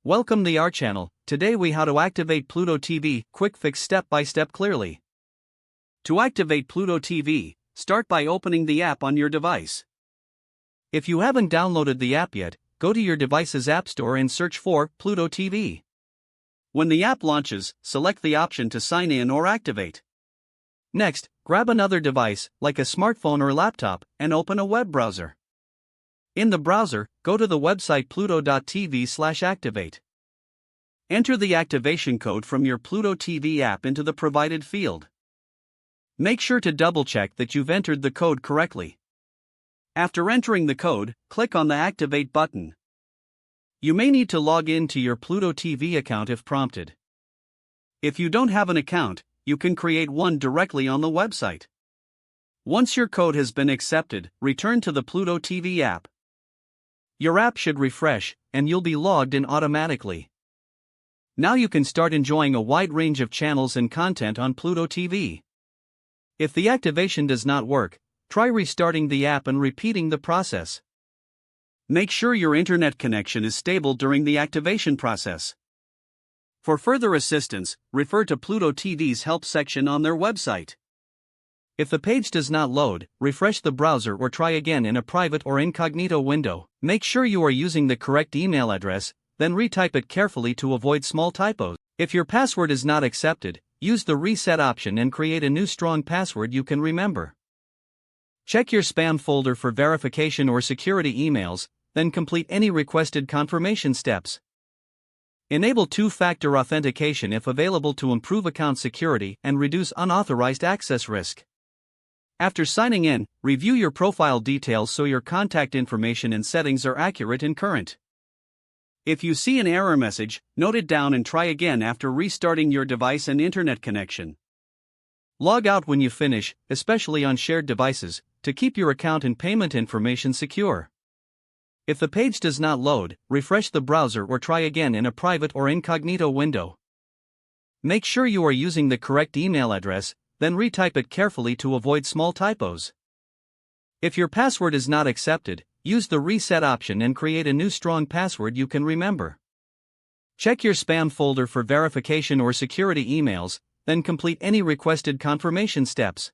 Welcome to our channel. Today we how to activate Pluto TV, quick fix step by step clearly. To activate Pluto TV, start by opening the app on your device. If you haven't downloaded the app yet, go to your device's app store and search for Pluto TV. When the app launches, select the option to sign in or activate. Next, grab another device, like a smartphone or laptop, and open a web browser. In the browser, go to the website pluto.tv/activate. Enter the activation code from your Pluto TV app into the provided field. Make sure to double-check that you've entered the code correctly. After entering the code, click on the Activate button. You may need to log in to your Pluto TV account if prompted. If you don't have an account, you can create one directly on the website. Once your code has been accepted, return to the Pluto TV app. Your app should refresh, and you'll be logged in automatically. Now you can start enjoying a wide range of channels and content on Pluto TV. If the activation does not work, try restarting the app and repeating the process. Make sure your internet connection is stable during the activation process. For further assistance, refer to Pluto TV's help section on their website. If the page does not load, refresh the browser or try again in a private or incognito window. Make sure you are using the correct email address, then retype it carefully to avoid small typos. If your password is not accepted, use the reset option and create a new strong password you can remember. Check your spam folder for verification or security emails, then complete any requested confirmation steps. Enable two-factor authentication if available to improve account security and reduce unauthorized access risk. After signing in, review your profile details so your contact information and settings are accurate and current. If you see an error message, note it down and try again after restarting your device and internet connection. Log out when you finish, especially on shared devices, to keep your account and payment information secure. If the page does not load, refresh the browser or try again in a private or incognito window. Make sure you are using the correct email address, then retype it carefully to avoid small typos. If your password is not accepted, use the reset option and create a new strong password you can remember. Check your spam folder for verification or security emails, then complete any requested confirmation steps.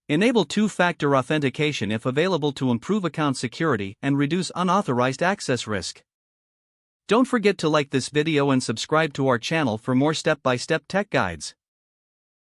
Enable two-factor authentication if available to improve account security and reduce unauthorized access risk. Don't forget to like this video and subscribe to our channel for more step-by-step tech guides.